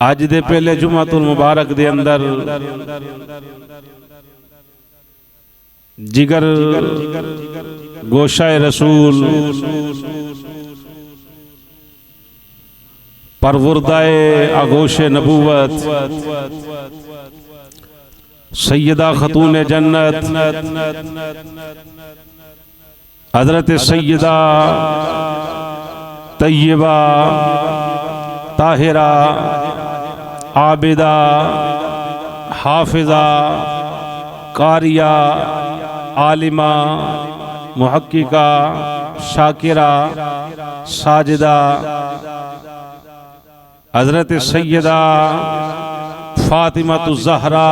अज दे पहले जुमातुल मुबारक दे अंदर जिगर गोशाए रसूल परवुरदाए आगोशे नबूवत सैयदा खतून जन्नत हजरत सैयदा तैयबा ताहिरा आबिदा हाफिजा कारिया आलिमा मुहक्किका शाकिरा साजिदा हजरत सैयदा फातिमा ज़हरा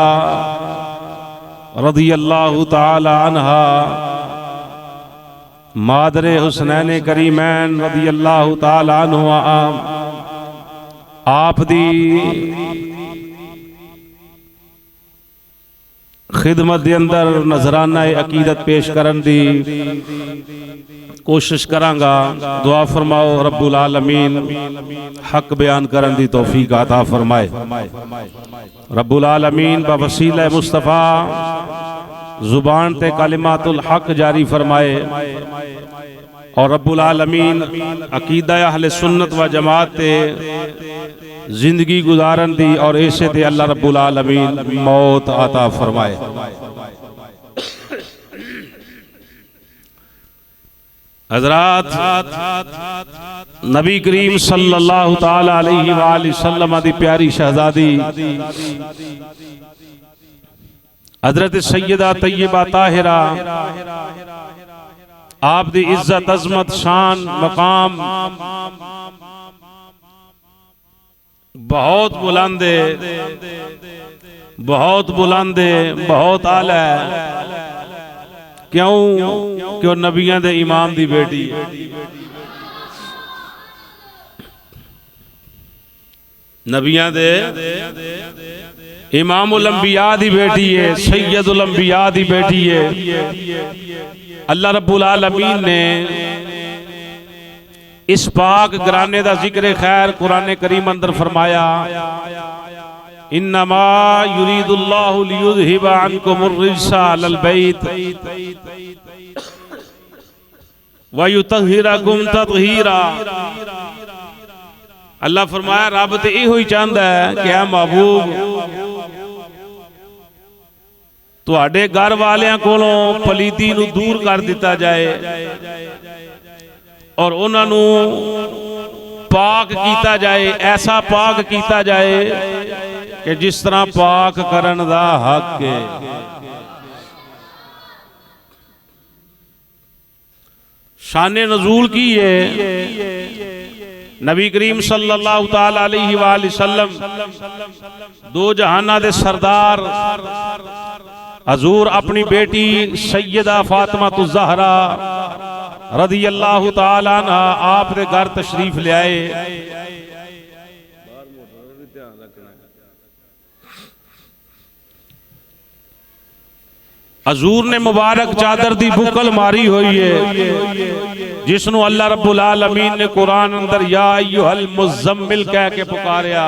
रज़ियल्लाहु ताला अन्हा मादरे हुसनैन करीमैन रज़ियल्लाहु ताला अन्हुमा आप दी खिदमत दे अंदर नजराना अकीदत पेश करन दी कोशिश करांगा। दुआ फरमाओ रब्बुल आलमीन हक बयान करन दी तौफीक अता फरमाए। रब्बुल आलमीन बवसीला मुस्तफ़ा जुबान ते कलिमातुल हक जारी फरमाए और रब्बुल आलमीन अकीदा अहले सुन्नत व जमात ते जिंदगी गुजारन दी और ऐसे ते अल्लाह रब्बुल आलमीन मौत अता फरमाए। हज़रात नबी करीम सल्लल्लाहु ताला अलैहि वसल्लम दी प्यारी शहजादी हजरत सैयदा तैयबा ताहिरा आप दी इज्जत अजमत शान मकाम बहुत बुलंद है, बहुत बुलंद है, बहुत आला है। क्यों? क्यों नबियां दे इमाम दी बेटी है। नबियां दे इमामुल अंबिया दी बेटी है, सैयदुल अंबिया दी बेटी है। अल्लाह रब्बुल आलमीन ने इस पाक घराने दा जिक्र खैर कुरान करीम अंदर फरमाया, इन्नमा युरीदुल्लाहु लियुज़हिबा अन्कुमुर रिज्सा अलल बैत व युतहिरकुम तत्हीरा। अल्लाह फरमाया रब ते इहो ही चाहता है कि ऐ महबूब तुहाडे घर वालियां कोलों पलीती नूं दूर कर दिता जाए और उन्होंने पाक किया जाए, ऐसा पाक किया जाए कि जिस तरह पाक करन दा हक है। शाने नजूल की है नबी करीम सल्लल्लाहु ताला अलैहि वसल्लम दो जहाना दे सरदार हजूर अपनी बेटी सैयदा फातिमा ज़हरा रज़ियल्लाहु ताला अन्हा आप दे घर तशरीफ ले आए। हजूर ने मुबारक चादर दी बुकल मारी हुई है जिसनों अल्लाह रब्बुल आलमीन ने कुरान अंदर या अय्युहल मुज़म्मिल कह के पुकारिया,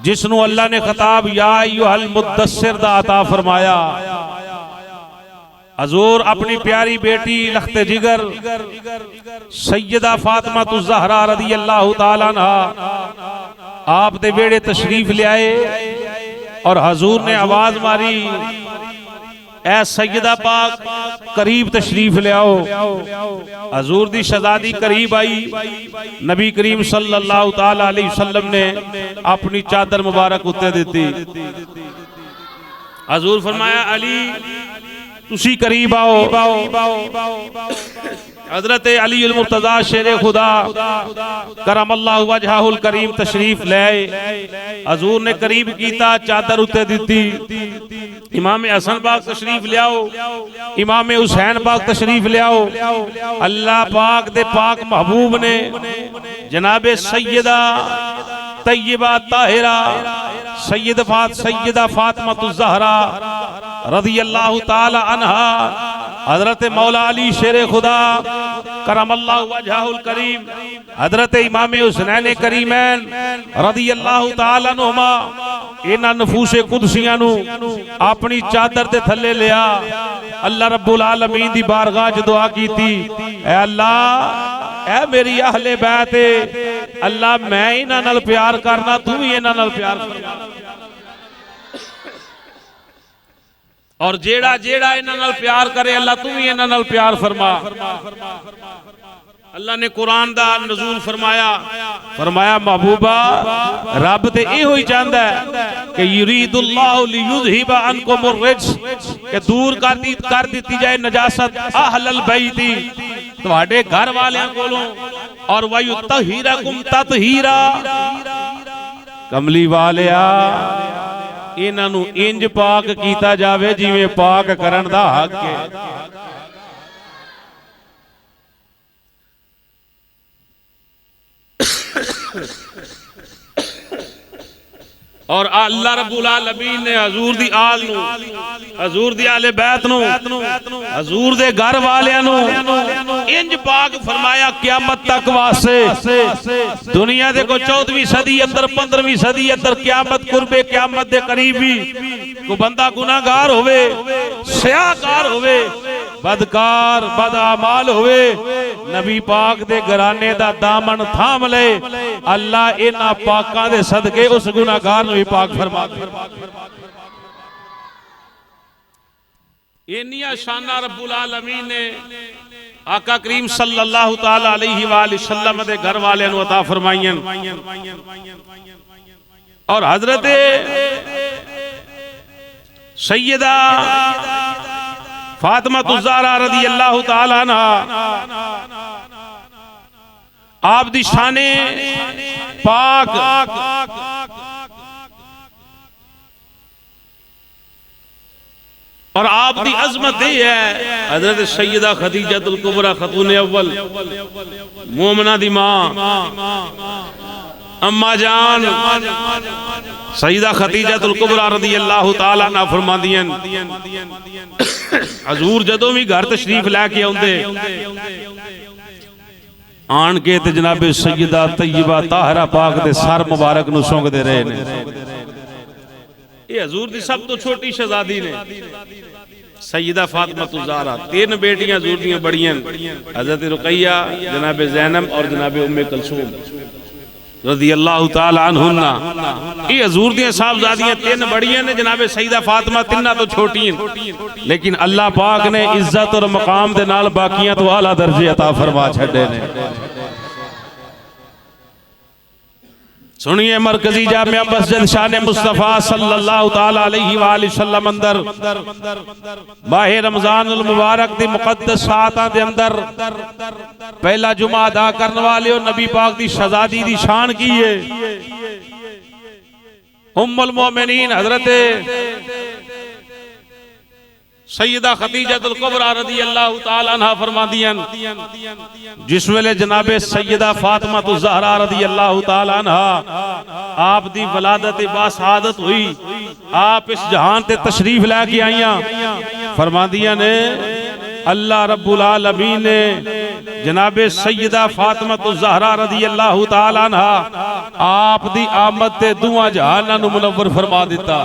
जिसनों अल्लाह ने खिताब या अय्युहल मुद्दस्सिर दा अता फरमाया। हजूर अपनी प्यारी बेटी लख्ते जिगर सैयदा फातिमा ज़हरा रज़ियल्लाहु ताला अन्हा आप दे बेड़े तशरीफ ले आए और हजूर ने आवाज मारी, ऐ सैयदा पाक करीब तशरीफ ले आओ। हजूर दी शहजादी करीब आई। नबी करीम सल्लल्लाहु ताला अलैहि वसल्लम ने अपनी चादर मुबारक उत्ते दी। हजूर फरमाया अली तुसी करीब आओ। हजरत अली अल मुर्तजा शेरे खुदा करमल्लाहु वजहुल करीम तशरीफ ले आए। हजूर ने करीब कीता, चादर उत्ते दी। इमाम हसन पाक तशरीफ ले आओ, इमाम हुसैन पाक तशरीफ ले आओ। अल्लाह पाक दे पाक महबूब ने जनाबे सैयदा तैयबा ताहिरा सैयदा फातिमा ज़हरा रज़ियल्लाहु ताला अन्हा हजरत मौला अली शेर खुदा करमल्लाहु वजहुल करीम, हजरत इमाम हुसैन करीमैन रज़ी अल्लाह तआला अन्हुमा, इन्हां नफूसे कुदसियां नू अपनी चादर दे थल्ले लिया, अल्लाह रब्बुल आलमीन दी बारगाह च दुआ कीती, ऐ अल्लाह ऐ मेरी अहले बैत, अल्लाह मैं इन्हां नाल प्यार करना, तू भी इन्हां नाल प्यार करना, और जेड़ा जेड़ा इन्हां नाल प्यार करे अल्लाह तू भी इन्हां नाल प्यार फरमा। अल्लाह ने कुरान दा नज़ूल फरमाया, फरमाया महबूबा रब ते इहो ही चाहंदा है कि युरीदुल्लाहु लियुज़हिबा अन्कुमुर रिज्स, कि दूर कर दी जाए नजासत अहलल बैती, तुहाडे घर वालियां कोलों, और वयुत्तहिरकुम तत्हीरा, कमली वालिया इन्हां नू इंज पाक कीता जावे जिवें पाक करन दा हक है। और अल्लाह रब्बुल आलमीन ने हजूर दी आल नू, हजूर दी आले बैत नू, हजूर दे घर वालियां नू इंज पाक फरमाया क़यामत तक वास्ते। दुनिया दे को 14वीं सदी अंदर 15वीं सदी अंदर क़यामत कुर्बे क़यामत दे करीबी को बंदा गुनाहगार होवे, सयाहकार होवे, बदकार बदआमाल होवे, नबी पाक दे घराने दा दामन थाम ले, अल्लाह इन्हां पाकां दे सदके उस गुनाहगार नू भी पाक फरमा दे। इन्नियां शाना रब्बुल आलमीन ने आका करीम सल्लल्लाहु तआला अलैहि वसल्लम दे घर वालियां नू अता फरमाईयां। और हजरत सैयदा फातिमा ज़हरा रज़ी अल्लाह तआला अन्हा, आप दी शाने पाक और आप दी अजमत है, हजरत सैयदा खदीजतुल कुबरा खतून अव्वल मोमिना दी मां अम्मा जान सैयदा खदीजतुल कुबरा रज़ी अल्लाह तआला अन्हा फरमांदियां, हजूर जदों भी घर तशरीफ लैके आउंदे आन के ते जनाबे सैयदा तैयबा ताहरा पाक दे सर मुबारक नू सूंघदे रहे ने। ये हजूर दी सब तो छोटी शहजादी ने सैयदा फातिमा ज़हरा, 3 बेटियां हजूर दी बड़ियां, हजरत रुकैया, जनाबे ज़ैनब और जनाबे उम्मे कुलसूम रज़ी अल्लाह तआला अन्हुन्ना। ये हजूर दी साहबजादियां 3 बड़ियां ने, जनाबे सैयदा फातिमा 3 तो छोटी हैं, लेकिन अल्लाह पाक ने इज्जत और मकाम दे नाल बाकियां तो आला दर्जे अता फरमा छड़े ने। सुनिए मरकजी जामिया मस्जिद शान मुस्तफा सल्लल्लाहु तआला अलैहि वसल्लम अंदर माह रमजानुल मुबारक दी मुकद्दस सातां दे अंदर पहला जुमा अदा करने वाले और नबी पाक दी शहजादी दी शान की है। उम्मुल मोमिनीन हजरत सैयदा खदीजतुल कुबरा रज़ी अल्लाह तआला अन्हा फरमादियां, जिस वेले जनाबे सैयदा फातिमा ज़हरा रज़ी अल्लाह तआला अन्हा आप दी वलादत बासआदत हुई, आप इस जहान ते तशरीफ लेके आईयां, फरमादियां ने अल्लाह रब्बुल आलमीन ने जनाबे सैयदा फातिमा ज़हरा रज़ी अल्लाह तआला अन्हा आप दी आमद ते दुआ जहानां नू मुनव्वर फरमा दिता,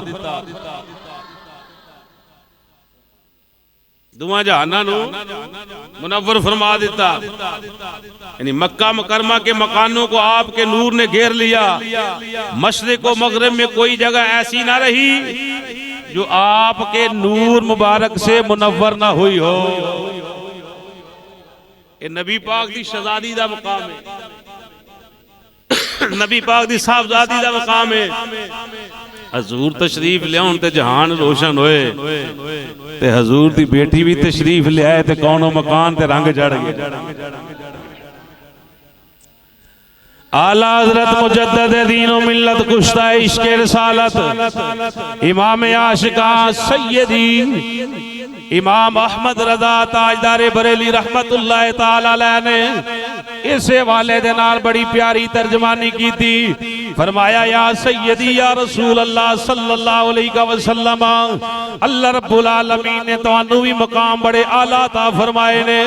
दुआ जहानां नू मुनव्वर फरमा दिता। यानी मक्का मुकरमा के मकानों को आपके नूर ने घेर लिया, मशरिक व मगरिब में कोई जगह ऐसी ना रही जो आपके नूर मुबारक से मुनव्वर ना हुई हो। ये नबी पाक दी शहजादी दा मकाम है, नबी पाक दी साहबजादी दा मकाम है। हजूर तशरीफ लियाउन ते जहान रोशन होए, ते हजूर दी बेटी भी तशरीफ लियाए ते कौनो मकान ते रंग चढ़ गए। आला हजरत मुजद्दिद दीन व मिल्लत कुश्ता इश्क़ रिसालत इमाम आशिका सैयदी इमाम अहमद रजा ताजदारे बरेली रहमतुल्लाह ताला अलैह ने इस हवाले दे नाल बड़ी प्यारी तर्जमानी की थी। फरमाया या सैयदी या रसूल अल्लाह सल्लल्लाहु अलैहि वसल्लम, अल्लाह रब्बुल आलमीन ने तुहानू भी मकाम बड़े आला ता फरमाए ने,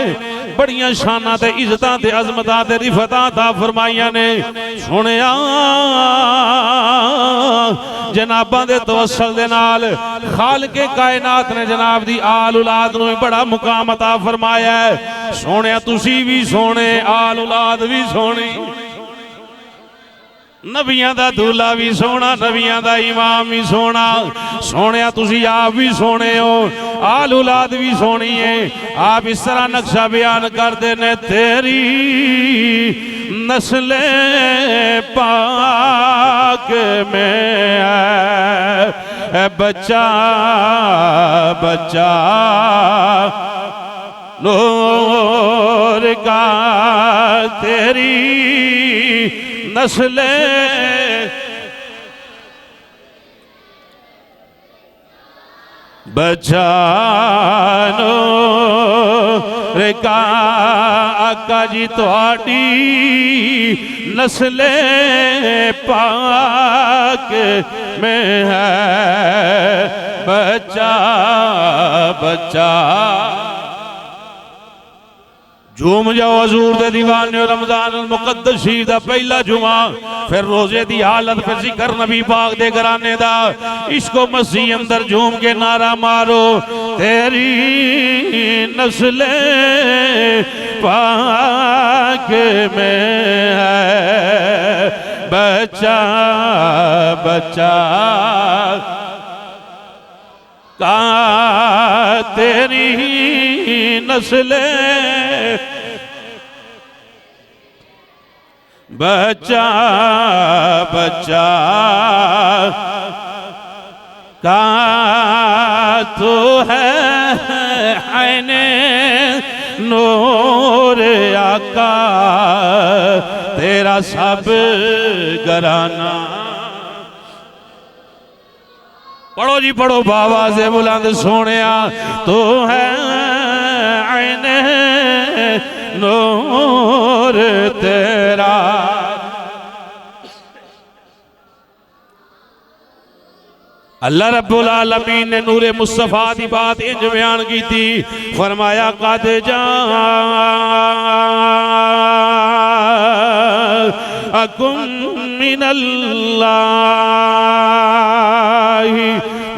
बड़ियां शानां ते इज्जतां ते अजमतां ते रिफतां ता फरमाइयां ने। सुनिया जनाबां दे तवस्सल दे नाल खालिके कायनात ने जनाब दी आल औलाद नूं बड़ा मुकाम अता फरमाया है। सोहणिया तुसी भी सोहणे, आल औलाद भी सोहणी, नबियां दा दूल्हा भी सोहना, नबियां दा इमाम भी सोहना। सोहणिया तुसी आप भी सोहणे हो, आल औलाद भी सोहनी है। आप इस तरह नक्शा बयान करते ने, तेरी नस्ले पाक में है बच्चा बच्चा नूर का, तेरी नस्ले बच्चा नूर का। आका जी तुहाडी नस्ले पाक में है बच्चा बच्चा। झूम जाओ हजूर दे दीवाने, रमजान मुकद्दस शरीफ दा पहला जुमा, फिर रोजे दी हालत, फिर जिक्र नबी पाक दे घराने दा। इसको मसीह अंदर झूम के नारा मारो, तेरी नस्ले पाक में है बच्चा बच्चा का, तेरी नस्ले बच्चा बच्चा का तो है आईने नूर आका, तेरा सब घराना। पढ़ो जी पढ़ो बाबा से बुलंद, सोनिया तो है आईने नूर तेरा। अल्लाह रब्बुल आलमीन ने नूरे मुस्तफा की बात इंज बयान की थी। फरमाया कद जाअकुम मिनल्लाहि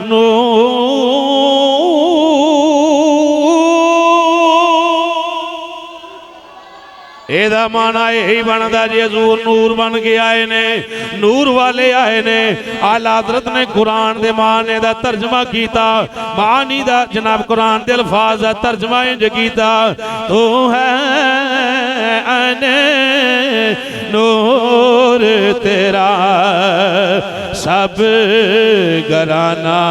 नूर। एदा माना यही बनता जी, हजूर नूर बन के आए ने, नूर वाले आए ने। आला हज़रत ने कुरान दे माने दा तर्जमा किया, मानी दा जनाब कुरान दे अल्फाज दा तर्जमा इंज किया, तू है अने नूर तेरा सब घराना।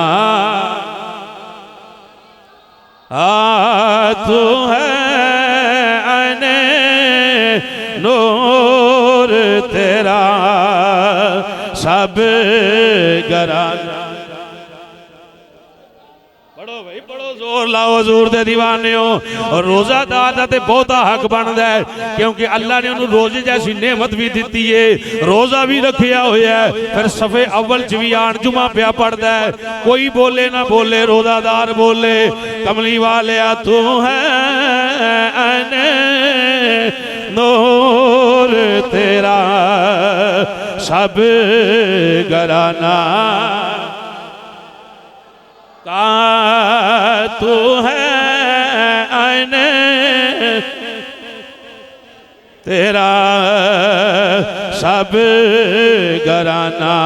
तू है अने नूर तेरा सब घराना। पढ़ो भाई पढ़ो, जोर लाओ हजूर दे दीवाने हो। और रोजादार दा ते बहुता हक बनदा है, क्योंकि अल्लाह ने उन्हें रोजे जैसी नेमत भी दी है, रोजा भी रखिया होया है। फिर सफे अव्वल च भी आन जुमा पिया पढ़दा है, कोई बोले ना बोले, रोजादार बोले। कमली वाले तू है अने नूर तेरा सब घराना का, तू है आईने तेरा सब घराना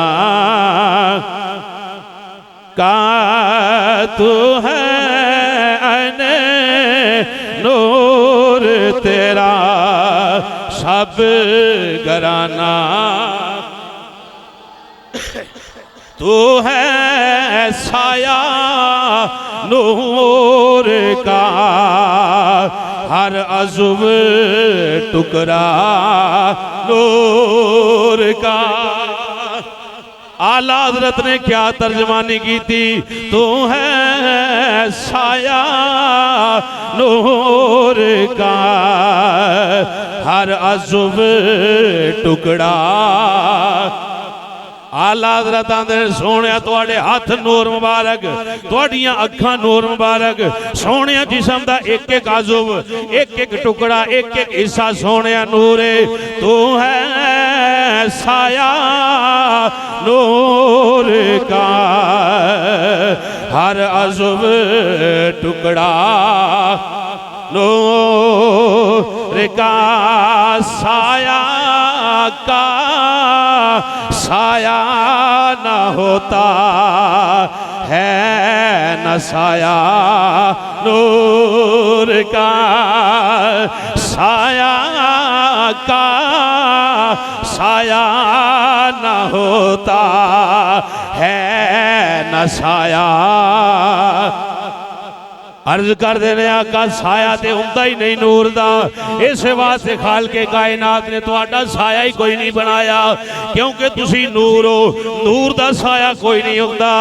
का, तू है आईने नूर तेरा सब घराना। तू है साया नूर का, हर अज़ुव टुकड़ा नूर का। आला हजरत ने क्या तर्जमानी की थी, तू है साया नूर का हर अज़ुब टुकड़ा। आला हज़रत आंदे सोने तुहाडे हाथ नूर मुबारक, तुहाडियां अखां नूर मुबारक, सोने जिस्म दा एक एक आज़ुब, एक एक टुकड़ा, एक एक हिस्सा सोने नूर है। तू है साया नूर का हर अज़ुब टुकड़ा, नूर का साया का साया न होता है न साया नूर का, साया का साया न होता है न साया। अर्ज कर देने आका साया ते हुंदा ही नहीं नूर दा, इस वास्ते खाल के कायनात ने तुहाडा साया ही कोई नहीं बनाया, क्योंकि तुसी नूर हो, नूर दा साया कोई नहीं हुंदा।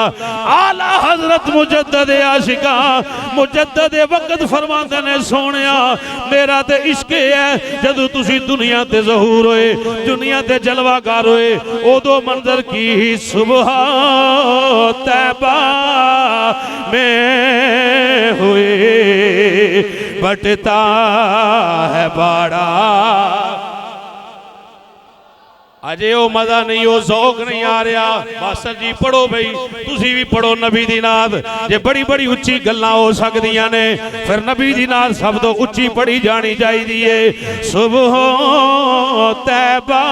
आला हजरत मुजद्दद आशिका मुजद्दद वक्त फरमाते ने सोनिया मेरा ते इश्क है जदों तुसी दुनिया ते ज़हूर होए, दुनिया ते जलवाकार होए, उदो मंजर की सुबह तैबा में हुए बटता है बाड़ा। अजे वो मजा नहीं, वो ज़ौक नहीं आ रहा। मास्टर जी पढ़ो भाई, तुसी भी पढ़ो नबी दी नात, जे बड़ी बड़ी उच्ची गल्लां हो सकदियां ने, फिर नबी दी नात सब तो उच्ची पढ़ी जानी चाहिए। सुबह तैबा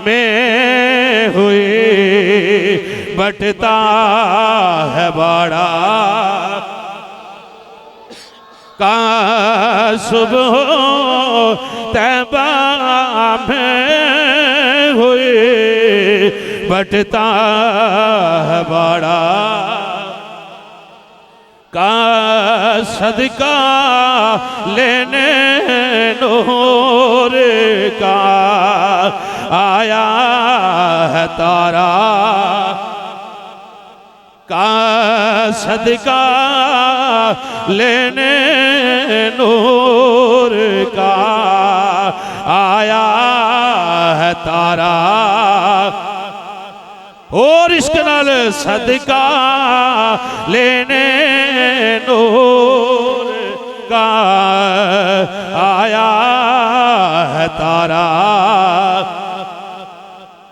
में हुई बटता है बाड़ा, का सुबह तैबा में हुई बटता है बाड़ा, का सदका लेने नूर का आया है तारा, का सदका लेने नूर का आया है तारा। और इश्क नाल सदका लेने नूर का आया है तारा।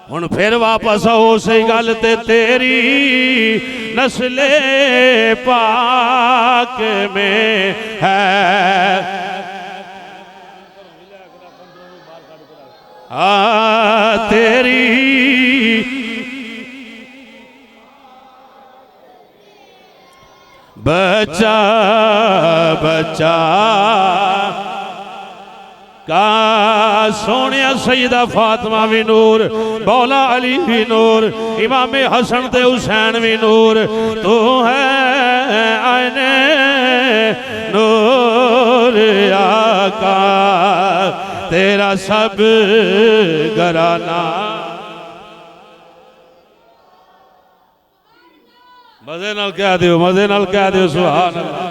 हुण फिर वापस आओ सही गल ते तेरी नस्ले पाक में है, तेरी बच्चा बच्चा का सोने सईदा फातिमा भी नूर, मौला अली भी नूर, इमाम हसन ते हुसैन भी नूर। तू है आने नूर आका तेरा सब घराना। मजे नाल कह दियो, मजे नाल कह दियो सुभान अल्लाह।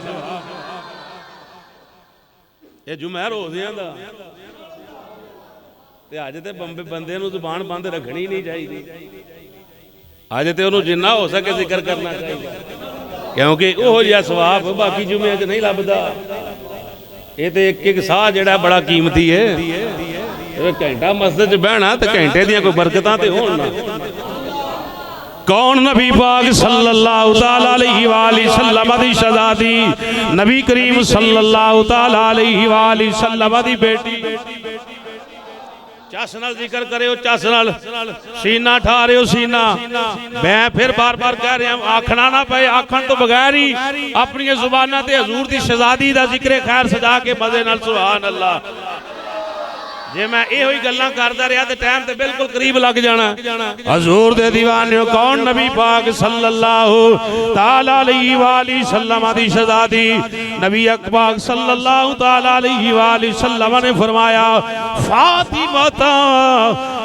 ये जुमैर हो दियां दा ते अज ते बंबे बंदे नूं जुबान बंद रखनी नहीं चाहिए, अज ते उन्होंने जिन्ना हो सके जिक्र करना चाहिए, क्योंकि ओहो जिहा सवाब बाकी जुमे च नहीं लभदा। ये तो एक एक साह जिहड़ा बड़ा कीमती है। घंटा मस्जिद च बहना तो घंटे दियां कोई बरकतां ते होण ना। कौन नबी पाक सल्लल्लाहु तआला अलैहि वसल्लम दी शहजादी, नबी करीम सल्लल्लाहु तआला अलैहि वसल्लम दी बेटी। चस नाल जिक्र करे, चस नाल सीना ठा रहे हो सीना। मैं फिर बार बार कह रहा आखना ना पे, आखन तो बगैर ही अपनी जुबाना ते हजूर दी शहजादी दा जिक्र खैर सजा के मजे नाल सुभान अल्लाह। जे मैं यो ही गल्लां करदा रहा तो टाइम तो बिल्कुल करीब लग जाना। हजूर दे दीवाने कौन नबी पाक सल्लल्लाहु ताला अलैहि वसल्लम दी शहजादी नबी अकबर सल्लल्लाहु ताला अलैहि वसल्लम ने फरमाया फातिमा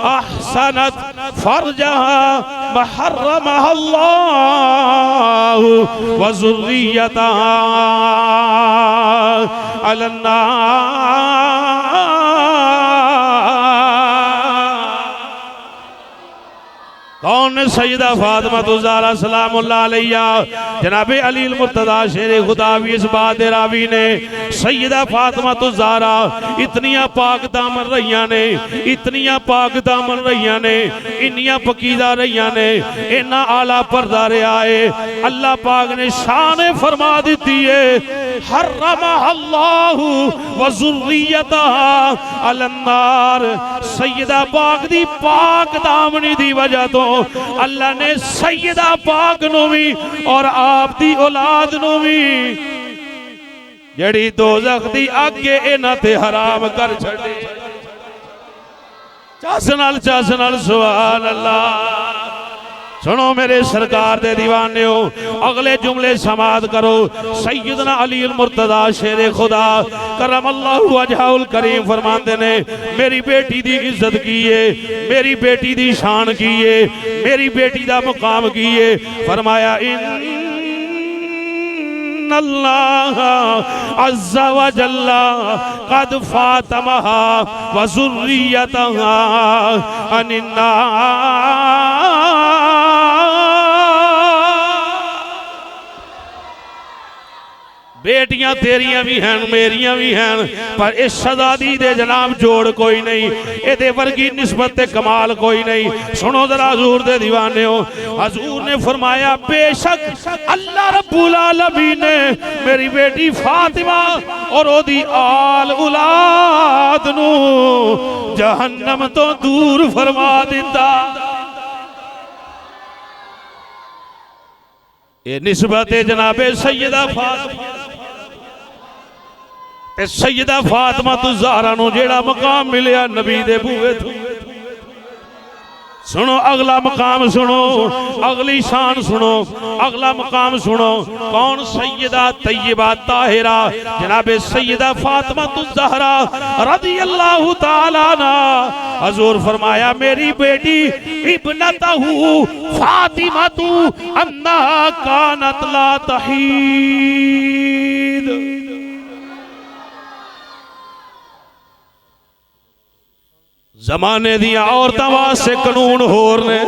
अहसनत फरजहा महर्रमहा अल्लाह व ज़ुर्रियतहा अलन्नार। कौन सैयदा फातिमा ज़हरा सलामुल्लाह अलैहा जनाबे अली मुर्तज़ा शेरे खुदा भी इस बात दे रावी ने सैयदा फातिमा ज़हरा इतनियां पाक दामन रहियां ने, इतनियां पाक दामन रहियां ने, इन्नियां पकीदा रहियां ने, इन्ना आला पर्दा रहा है। अल्लाह पाक ने शान फरमा दी है हर्रमहा अल्लाहु व ज़ुर्रियतहा अलन्नार। सैयदा पाक दी पाक दामनी दी वजह तो अल्लाह ने सैयदा पाक नू भी और आप दी औलाद नू भी जड़ी दोज़ख दी अग इन्हां ते हराम कर छड़ी। चस नाल सुभान अल्लाह। सुनो मेरे सरकार दे दीवाने हो, अगले जुमले समात करो। सैयदना अली मुर्तज़ा शेरे खुदा करमल्लाहु वजहुल करीम फरमाते ने मेरी बेटी दी इज्जत की है, मेरी बेटी दी शान की है, मेरी बेटी दा मुकाम की है। फरमाया अल्लाह अज़्ज़ा व जल्ला क़द फ़ातमहा व ज़ुर्रियतहा बेटियां तेरियां भी हैं मेरियां भी हैं, पर इस शहजादी दे जनाब जोड़ कोई नहीं, ये वर्गी निस्बत ते कमाल कोई नहीं। सुनो जरा हजूर दे दीवाने हो, हजूर ने फरमाया बेशक अल्लाह रब्बुल आलमीन ने मेरी बेटी फातिमा और ओदी आल औलाद नू जहन्नम तो दूर फरमा दिता। ये निस्बत है जनाबे सैयदा फातिमा ते सैयदा फातिमा ज़हरा नू जेड़ा मकाम मिलिया नबी दे बूहे तो। सुनो अगला मकाम सुनो, अगली शान सुनो, अगला मकाम सुनो। कौन सैयदा तय्यबा ताहिरा जनाबे सैयदा फातिमा ज़हरा रज़ियल्लाहु ताला अन्हा। हजूर फरमाया मेरी बेटी इब्नतहु फातिमा अन्नहा कानत ला तहीद। जमाने दिया औरतां वास्ते कानून होर ने,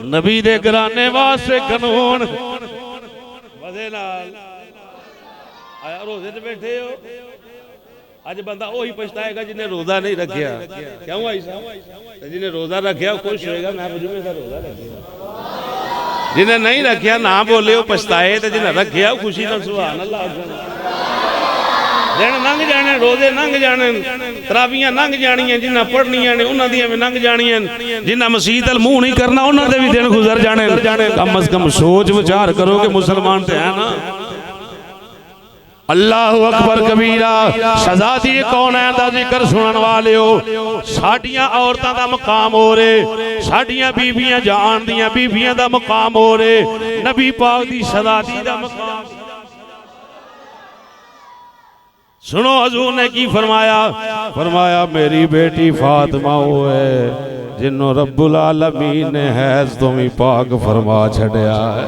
नबी दे घराने वास्ते कानून वजह नाल आया। रोजे ते बैठे हो, अज बंदा वही पछताएगा जिन्हें रोजा नहीं रखा। क्यों भाई साहब? जिन्हें रोजा रखा खुश होएगा मैं जुमे का रोजा रखा, जिन्हें नहीं रखा ना बोले वो पछताए, तो जिन्हें रखा खुशी ना सुभान अल्लाह। दिन लंघ जाने, रोजे लंघ जाने, तरावियां लंघ जानियां, जिन्हें पढ़नियां ने उन्हां दियां भी लंघ जानियां, जिन्हें मसीत अल मुंह नहीं करना उन्हां दे भी दिन गुजर जाने। कम अज कम सोच विचार करो कि मुसलमान तो है ना। अल्लाहु अकबर कबीरा। शहजादी कौन है दा जिक्र सुनने वाले हो, साडियां औरतां दा मकाम हो रहे, साडियां बीबियां जान दियां बीबियां दा मकाम हो रहे, नबी पाक दी शहजादी दा मकाम। सुनो हजूर ने की फरमाया, फरमाया मेरी बेटी फातिमा वो है जिन्हों रब्बुल आलमीन ने हैज तो भी पाक फरमा छड़िया है।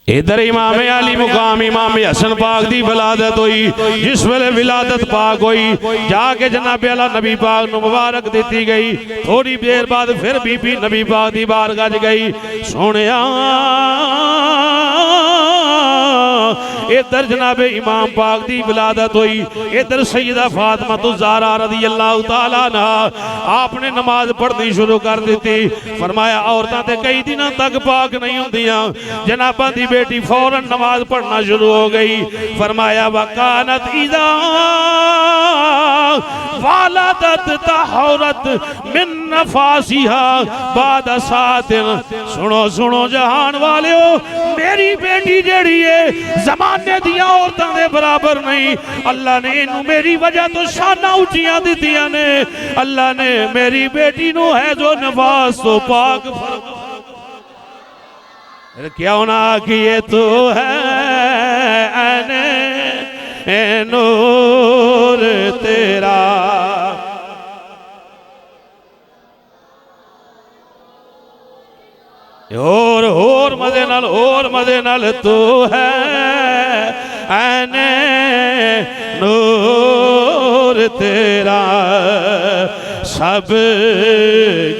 इधर इमाम अली मुकाम इमाम हसन पाक दी विलादत हुई। जिस वेले विलादत पाक हुई जाके जनाब आला नबी पाक नू मुबारक दी गई। थोड़ी देर बाद फिर बीबी नबी पाक दी बारगाह च गई। सुनिया इधर जनाबे इमाम पाक दी विलादत हुई, इधर सैयदा फातिमा ज़हरा रज़ियल्लाहु ताला अन्हा आपने नमाज पढ़नी शुरू कर दी। फरमाया औरतां ते कई दिनों तक पाक नहीं होंदियां, जनाबा दी बेटी फौरन नमाज पढ़ना शुरू हो गई। फरमाया वकानत इज़ा वालदत तहरत मिन नफासिहा बाद सातिन। सुनो सुनो जहान वालियो, मेरी बेटी जेड़ी है जमाने दिया औरतां दे बराबर नहीं। अल्लाह ने इनू मेरी वजह तो शाना उचियां दित्तियां ने। अल्लाह ने मेरी बेटी नू है जो नफास तो पाक क्यों ना कि ये तो है नूर तेरा। और मजे नाल तू है ऐने नूर तेरा। सब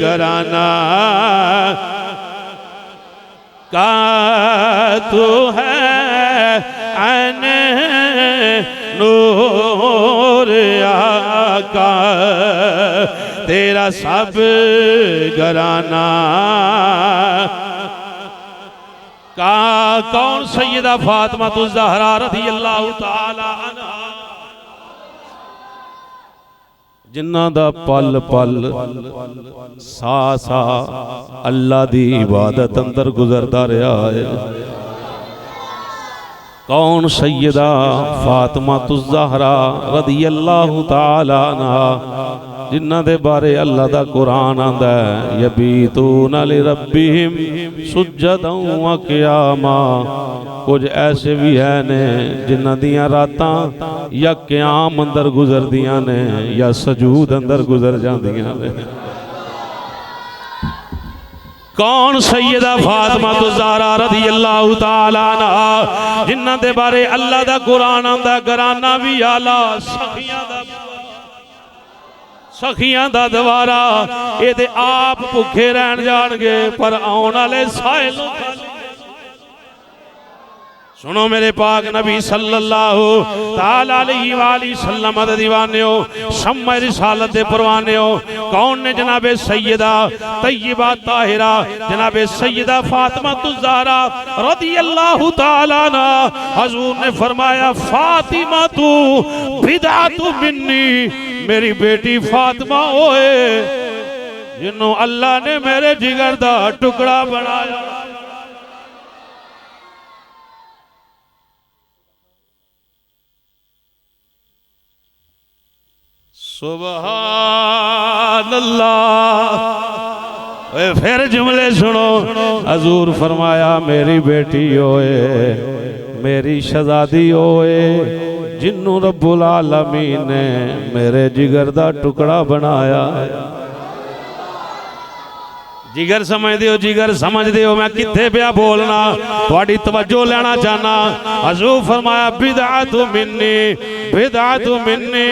घराना का तू है ऐने नूर आका तेरा। सब घराना का कौन? सैयदा फातिमा तुज़ ज़हरा रज़ी अल्लाह तआला अन्हा, जिन्ना दा पल पल सा सा अल्लाह दी इबादत अंदर गुजरदा रहा है। कौन? सैयदा फातिमा तुज़ ज़हरा रज़ी अल्लाह तआला अन्हा, जिन्ना दे बारे अल्लाह दा कुरान आंदा है यबीतूना लिरब्बिहिम सुज्जदन व क़ियामा। कुछ ऐसे भी है ने जिन्हां दियां रातां या क़याम अंदर गुजरदियां ने या सजूद अंदर गुजर जांदियां ने। कौन? सैयदा फातिमा तुज़ ज़हरा रज़ी अल्लाह तआला अन्हा, जिन्हां दे बारे अल्लाह दा कुरान आंदा घराना भी आला, सखियां दा दवारा। ये ते आप भुखे रहन जाणगे पर आउण वाले साहिल। सुनो मेरे पाक नबी सल्लल्लाहु ताला अलैहि वसल्लम दे दीवानियो, शम्मा रिसालत दे परवानियो। कौन ने? जनाबे सैयदा तय्यबा ताहिरा, जनाबे सैयदा फातिमा तुज़ ज़हरा रज़ियल्लाहु ताला अन्हा। हुज़ूर ने फरमाया फातिमा तू बिदअतु मिन्नी, मेरी बेटी फातिमा ओए जिन्हों अल्लाह ने मेरे जिगर दा टुकड़ा बनाया। सुभान अल्लाह। फिर जुमले सुनो। हुज़ूर फरमाया मेरी बेटी ओए, मेरी शहजादी ओए जिन्नू रब्बुल आलमीन ने मेरे जिगर दा टुकड़ा बनाया। जिगर समझते हो? जिगर समझते हो? मैं किथे पिया बोलना, थोड़ी तवज्जो लेना चाहना। हुज़ूर फरमाया बिदअतु मिन्नी, बिदअतु मिन्नी,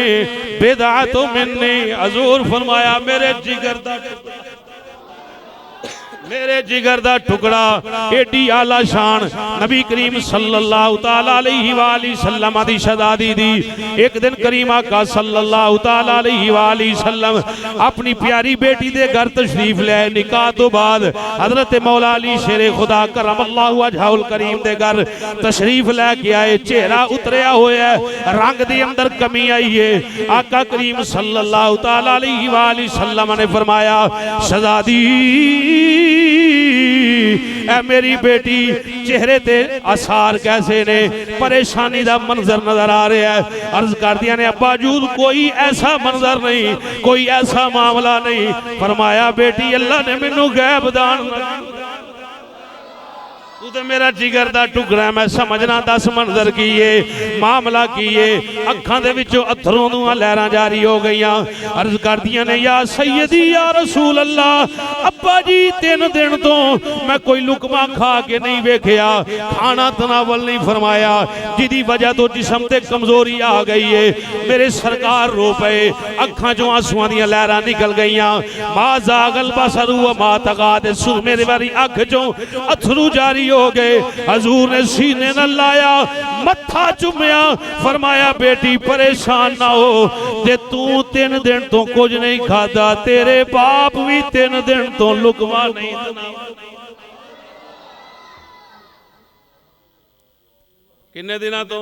बिदअतु मिन्नी। हुज़ूर फरमाया मेरे जिगर दा, मेरे जिगर दा टुकड़ा। एडी आला शान नबी करीम सल्लल्लाहु ताला अलैहि वसल्लम दी शहजादी दी। एक दिन करीम आका सल्लल्लाहु ताला अलैहि वसल्लम अपनी प्यारी बेटी दे घर तशरीफ ले। निकाह तो बाद हजरत मौला अली शेरे खुदा करमल्लाहु वजहुल करीम दे घर तशरीफ लेके आए। चेहरा उतरिया होया है, रंग दे अंदर कमी आई है। आका करीम सल्लल्लाहु ताला अलैहि वसल्लम ने फरमाया शहजादी ऐ मेरी बेटी चेहरे ते आसार कैसे ने? परेशानी दा मंजर नजर आ रहा है। अर्ज कर दिया ने अब्बा जूद कोई ऐसा मंजर नहीं, कोई ऐसा मामला नहीं। फरमाया बेटी अल्लाह ने मैनू गैब दान, तू तो मेरा जिगर दा टुकड़ा, मैं समझना दस मंजर की है, मामला की है। अखां दे विचों अथरों दूं लहरां जारी हो गईयां। अर्ज कर दियां ने या सैयदी या रसूल अल्लाह, अब्बा जी 3 दिन तो मैं कोई लुकमा खा के नहीं वेखिया, खाना तनावल नहीं फरमाया, जिदी वजह तो जिस्म ते कमजोरी आ गई है। मेरे सरकार रो पे, अखां चों आंसुआं दियां लहरां निकल गईयां। मा जागल बसरु व मा तगा, मेरे वाली अख चों अथरू जारी हो गए। हजूर ने सीने न लाया, मत्था चुमया, फरमाया बेटी परेशान ना हो, जे तू 3 दिन तो कुछ नहीं खादा, तेरे बाप भी 3 दिन तो लुकमा नहीं तनावा। किन्ने दिना तो?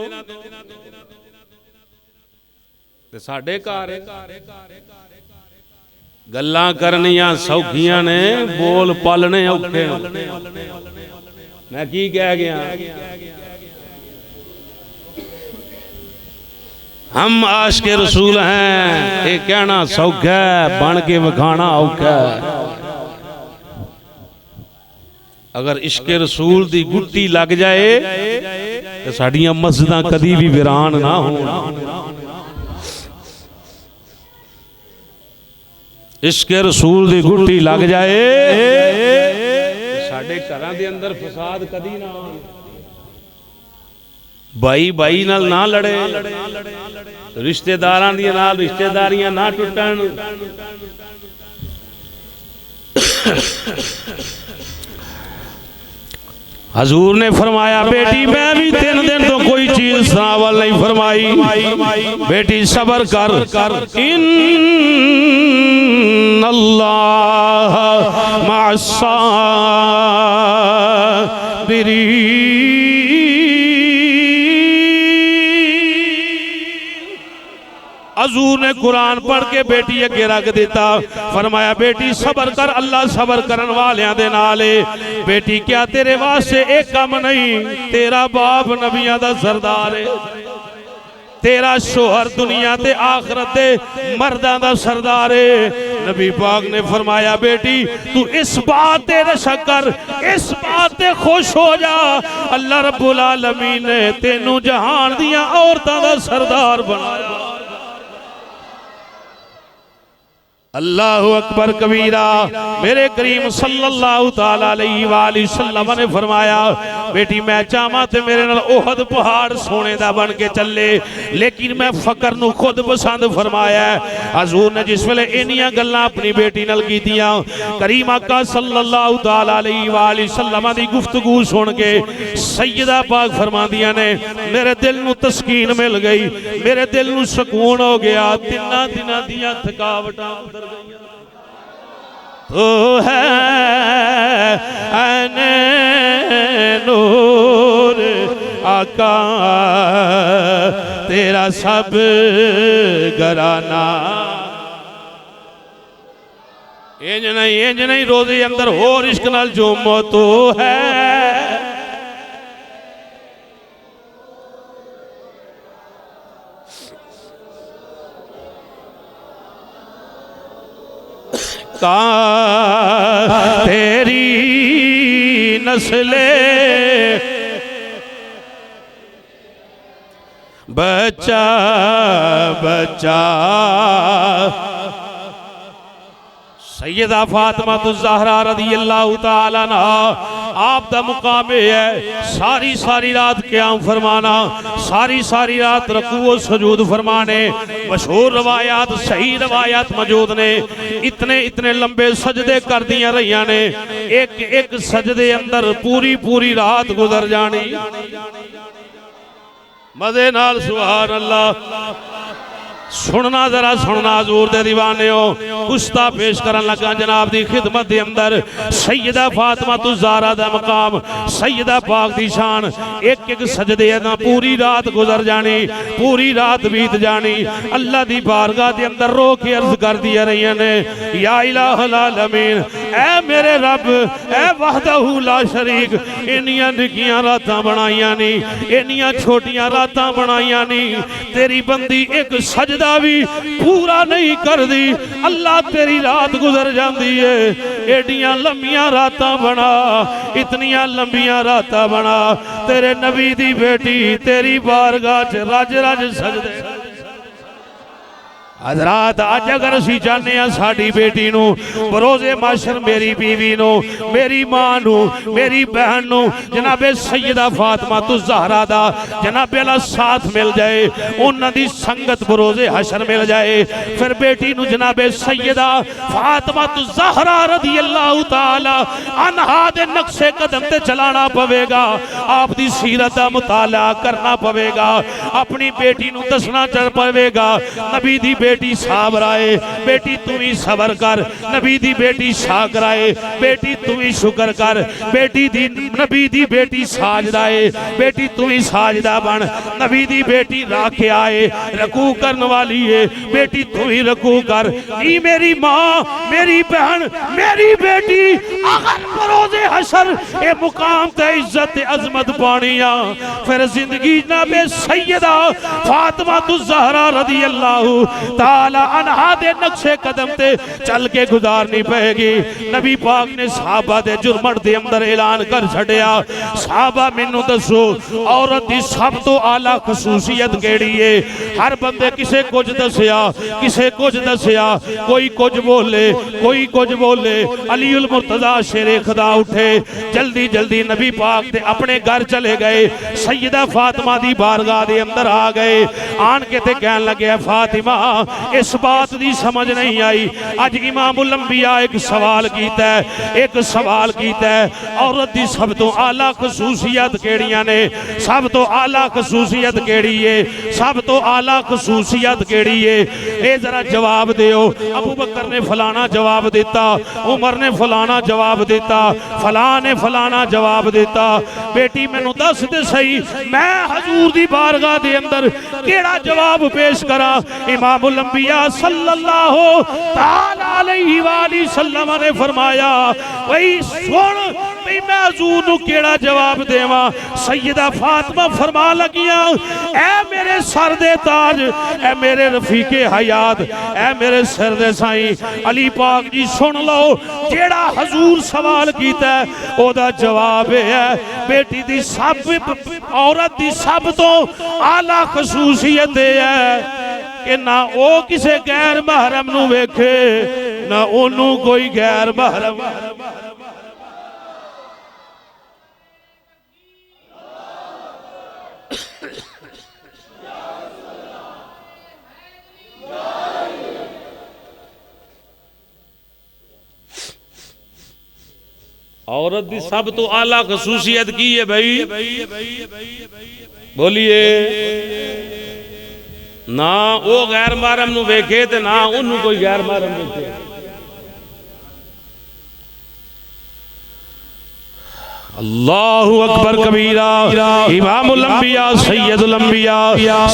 ते साडे घर गल्लां करनियां सौखियां ने, बोल पालने औखे। मैं की कह गया, हम आशिक़े रसूल हैं, ये कहना सौखा है, बन के विखाना औखा है। अगर इश्क़े रसूल दी गुट्टी लग जाए तो साड़ियां मस्जिदां कदी भी वीरान ना हो। इश्क़े रसूल दी गुट्टी लग जाए साडे घरां दे अंदर फसाद कदी ना हो। भाई भाई नाल ना लड़े, रिश्तेदारां दी नाल रिश्तेदारियां ना टुटन। हजूर ने फरमाया बेटी मैं भी 3 दिन तो कोई चीज सनावल नहीं फरमाई, बेटी सबर कर। इन्नल्लाह मअस्साबिरीन। हजूर ने कुरान पढ़ के बेटी अगे रख दिता, फरमाया बेटी सबर कर, अल्लाह सबर करन वालियां दे नाल है। बेटी क्या तेरे वास्ते एक काम नहीं, तेरा बाप नबियां दा सरदार है, तेरा शोहर दुनिया ते आखरत दे मर्दां दा सरदार है। नबी पाक ने फरमाया बेटी तू इस बात ते रशक कर, इस बात ते खुश हो जा, अल्लाह रब्बुल आलमीन ने तेनू जहान दियां औरतां दा सरदार बनाया। अल्लाहु अकबर कबीरा। मेरे करीम सल्लल्लाहु ताला अलैहि वसल्लम ने फरमाया बेटी मैं चाहवा ते मेरे नाल ओहद पहाड़ सोने दा बन के चले, लेकिन मैं फकर नू खुद पसंद फरमाया। हजूर ने जिस वेले इन्नियां गल्लां अपनी बेटी नाल कीतियां, करीम आका सल्लल्लाहु ताला अलैहि वसल्लम दी गुफ्तगू सुन के सैयदा पाक फरमांदियां ने मेरे दिल नू तस्कीन मिल गई, मेरे दिल नू सुकून हो गया। 3 दिनां दियां थकावटां तो है आने नूर आका तेरा सब घराना। इंज नहीं रोज़े अंदर होर इश्क नाल झूमो तो है तेरी नस्ले बच्चा बच्चा। सैयदा फातिमा ज़हरा रज़ियल्लाहु ताला अन्हा आप दा मुकाम है सारी सारी रात क़याम फरमाना, सारी सारी रात रकूओ सजूद फरमाने। मशहूर रवायात सही रवायात मौजूद ने, इतने इतने लंबे सजदे कर दिया रहिया ने, एक एक सजदे अंदर पूरी पूरी रात गुजर जानी। मजे नाल सुभान अल्लाह। सुनना जरा सुनना हजूर दे दीवाने हो। कुश्ता पेश करन लगा जनाब दी खिदमत दे अंदर सैयदा फातिमा ज़हरा दा मकाम, सैयदा पाक दी शान। एक एक सजदे दा पूरी रात गुजर जानी, पूरी रात बीत जानी। अल्लाह दी बारगाह दे अंदर रो के अर्ज कर दिया रही ने या इलाहुल आलमीन, ऐ मेरे रब, ऐ वहदहू ला शरीक, इन्नियां निक्कियां रातां बनाईयां नी, इन्नियां छोटियां रातां बनाईयां नी, तेरी बंदी एक सजदा भी पूरा नहीं कर दी, अल्लाह तेरी रात गुजर जाती है। एडियां लंबियां रातां बना, इतनियां लंबियां रातां बना, तेरे नबी दी बेटी तेरी बारगाह च रज रज सजदे। हजरात अज अगर असी चाहते हैं साड़ी बेटी नू बरोज़े माशर मेरी बीवी नू, मेरी मां नू, मेरी बहन नू जनाबे सैयदा फातिमा ज़हरा दा जनाबे अल्लाह साथ मिल जाए, उन्हां दी संगत बरोज़े हशर मिल जाए, फिर बेटी नू जनाबे सैयदा फातिमा ज़हरा रज़ियल्लाहु ताला अन्हा दे नक्शे कदम ते चलाना पवेगा, आप दी सीरत दा मुताला करना पवेगा। अपनी बेटी नूं दसना चल पवेगा। नबी दी बेटी साबरा है, बेटी तू भी सबर कर। नबी दी बेटी शाकर है, बेटी तू भी शुक्र कर। बेटी दी नबी दी बेटी साजदा है, बेटी तू भी साजदा बन। नबी दी बेटी राखिया है, रकू करने वाली है, बेटी तू ही रकू कर। नी मेरी माँ, मेरी बहन, मेरी बेटी अगर बरोज़े हशर ए मुकाम ते इज्जत अजमत पानी आ, फिर जिंदगी जनाबे सैयदा फातिमा तु ज़हरा रज़ी अल्लाह ताला अन्हा दे नक्शे कदम ते चल के गुजारनी पएगी। नबी पाक ने सहाबा दे जुर्मट दे अंदर ऐलान कर छड़िया, सहाबा मैनू दसो औरत दी सब तो आला खसूसियत केड़ी है? हर बंदे किसे कुछ दसिया, किसे कुछ दसिया, कोई कुछ बोले, कोई कुछ बोले। अलीउल मुर्तजा शेरे खुदा उठे, जल्दी जल्दी नबी पाक दे अपने घर चले गए, सैयदा फातिमा दी बारगाह दे अंदर आ गए। आन के ते कहन लगे, फातिमा इस बात दी समझ नहीं आई। अज इमामुल अंबिया एक सवाल कीता है, एक सवाल कीता है, औरत दी सब तो आला खसूसियत केड़ियां ने? सब तो आला खसूसियत केड़ी है? सब तो आला खसूसियत केड़ी है? ए जरा जवाब दियो। अबू बकर ने फलाना जवाब दिता, उमर ने फलाना जवाब दिता, फला ने फलाना जवाब दिता। बेटी मैनू दस दे सही, मैं हजूर दी बारगाह दे अंदर केड़ा जवाब पेश करा? इमामुल अंबिया सल्लल्लाहु ताला अलैहि वसल्लम ने फरमाया, वही सुन मैं हजूर नू केड़ा जवाब देवा? सैयदा फातिमा फरमा लगियां, ऐ मेरे सर दे ताज, ऐ मेरे रफीके हयात, ऐ मेरे सिर दे साईं अली पाक जी सुन लो, जेड़ा हजूर सवाल कीता है ओदा जवाब है बेटी दी सब औरत दी सब तो आला खसूसियत है कि ना ओ किसे गैर महरम नू वेखे, ना ओनू कोई गैर महरम। औरत दी सब तो आला खसूसियत की है भाई? बोलिए। ना वो गैर महरम नू वेखे ते ना उन्नू कोई गैर महरम वेखे। अल्लाहु अकबर कबीरा। इमामुल अंबिया सैयदुल अंबिया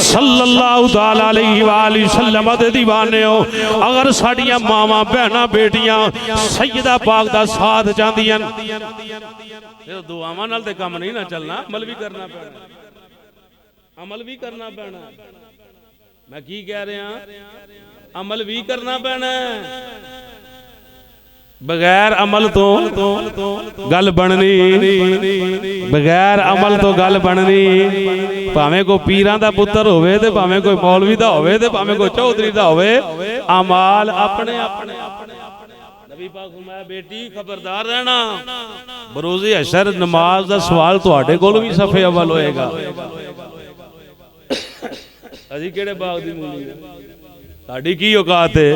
सल्लल्लाहु ताला अलैहि वसल्लम दे दीवाने हो। अगर साडियां मावां बहनां बेटियां सैयदा पाक दा साथ चाहदियां, दुआवां नाल ते काम नहीं ना चलना, अमल भी करना पैना, अमल भी करना पैना। मैं की कह रहा, अमल भी करना पैना। बगैर अमल तो गल बननी, बगैर अमल तो गल बननी। भावें कोई पीरां दा पुत्तर होवे ते भावें कोई मौलवी दा होवे ते भावें कोई चौधरी दा होवे, अमाल अपने अपने। नबी पाक फरमाया, बेटी खबरदार रहना, बरोज़े हशर नमाज दा सवाल तुहाडे कोल भी सफे अव्वल होएगा। अजी केड़े बाग दी मूली साड़ी की औकात है?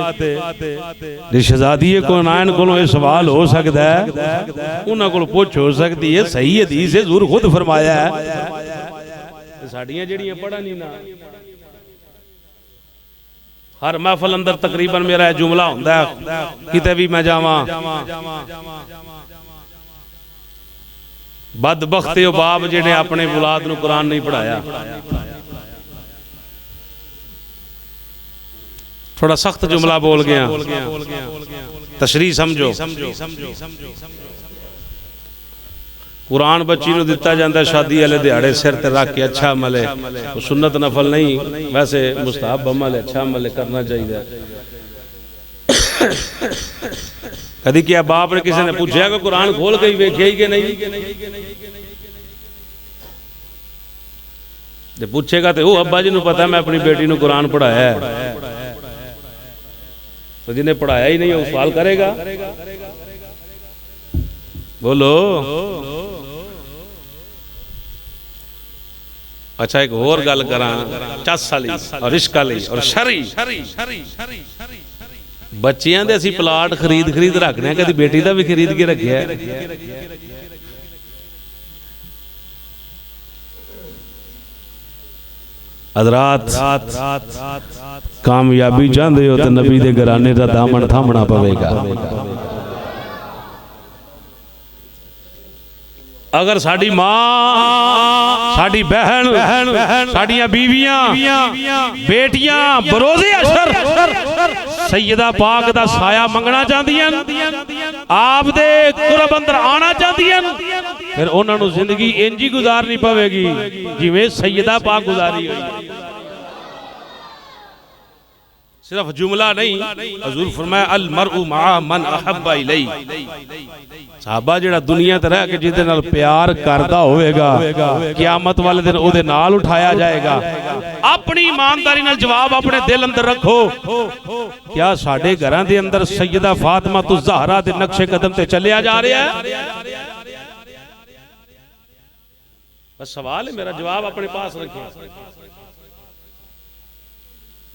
शहजादी कोनायन को यह सवाल हो सकता है, उन्होंने को पुछ हो सकती है। सही हदीस है, ज़रूर खुद फरमाया है। साड़ियां जड़ियां पढ़ा नहीं ना, हर महफल अंदर तकरीबन मेरा जुमला होंदा है, किते भी मैं जावां, बदबख्ते ओ बाप जिहने अपने औलाद नूं कुरान नहीं पढ़ाया। थोड़ा सख्त जुमला बोल गया, तशरीह समझो। कुरान बच्ची नूं दिता जांदा शादी वाले दिहाड़े सिर ते रख के, अच्छा अमल है, तो सुन्नत नफल नहीं, वैसे मुस्तहब अमल है, अच्छा अमल करना चाहिए। कभी क्या बाप ने किसी ने पूछा कि कुरान खोल के वेख्या ही कि नहीं? पूछेगा तो अब्बा जी नूं पता मैं अपनी बेटी नूं कुरान पढ़ाया है, तो जिन्हें पढ़ाया ही नहीं वो सवाल करेगा? बोलो। अच्छा एक और गल करा, चस वाली और इश्क वाली और शरी। बच्चियां दे असीं प्लाट खरीद रखने, कदी बेटी दा भी खरीद के रखिया? हज़रात कामयाबी चाहते हो तो नबी दे घराने का दामन थामना पवेगा। अगर साड़ी मां, साड़ी बहन, साड़ियां बीवियां, बेटियां बरोज़े अशर सैयदा पाक दा साया मंगना चाहदियां, आप दे कुरब अंदर आना चाहदियां, फिर उन्होंने जिंदगी इंज ही गुजारनी पवेगी जिवें सैयदा पाक गुजारी हुई। सिर्फ जुमला नहीं, हजूर फरमाया अल मरउ मआ मन अहब्बा इलै। साहबा जेड़ा दुनिया ते रह के जिहदे नाल प्यार करदा होवेगा क़यामत वाले दिन ओदे नाल उठाया जाएगा। अपनी ईमानदारी नाल जवाब अपने दिल अंदर रखो, क्या साडे घरां दे अंदर सैयदा फातिमा तुज़ ज़हरा दे नक्शे कदम ते चलिया जा रहा है? बस सवाल है मेरा, जवाब अपने पास रखें।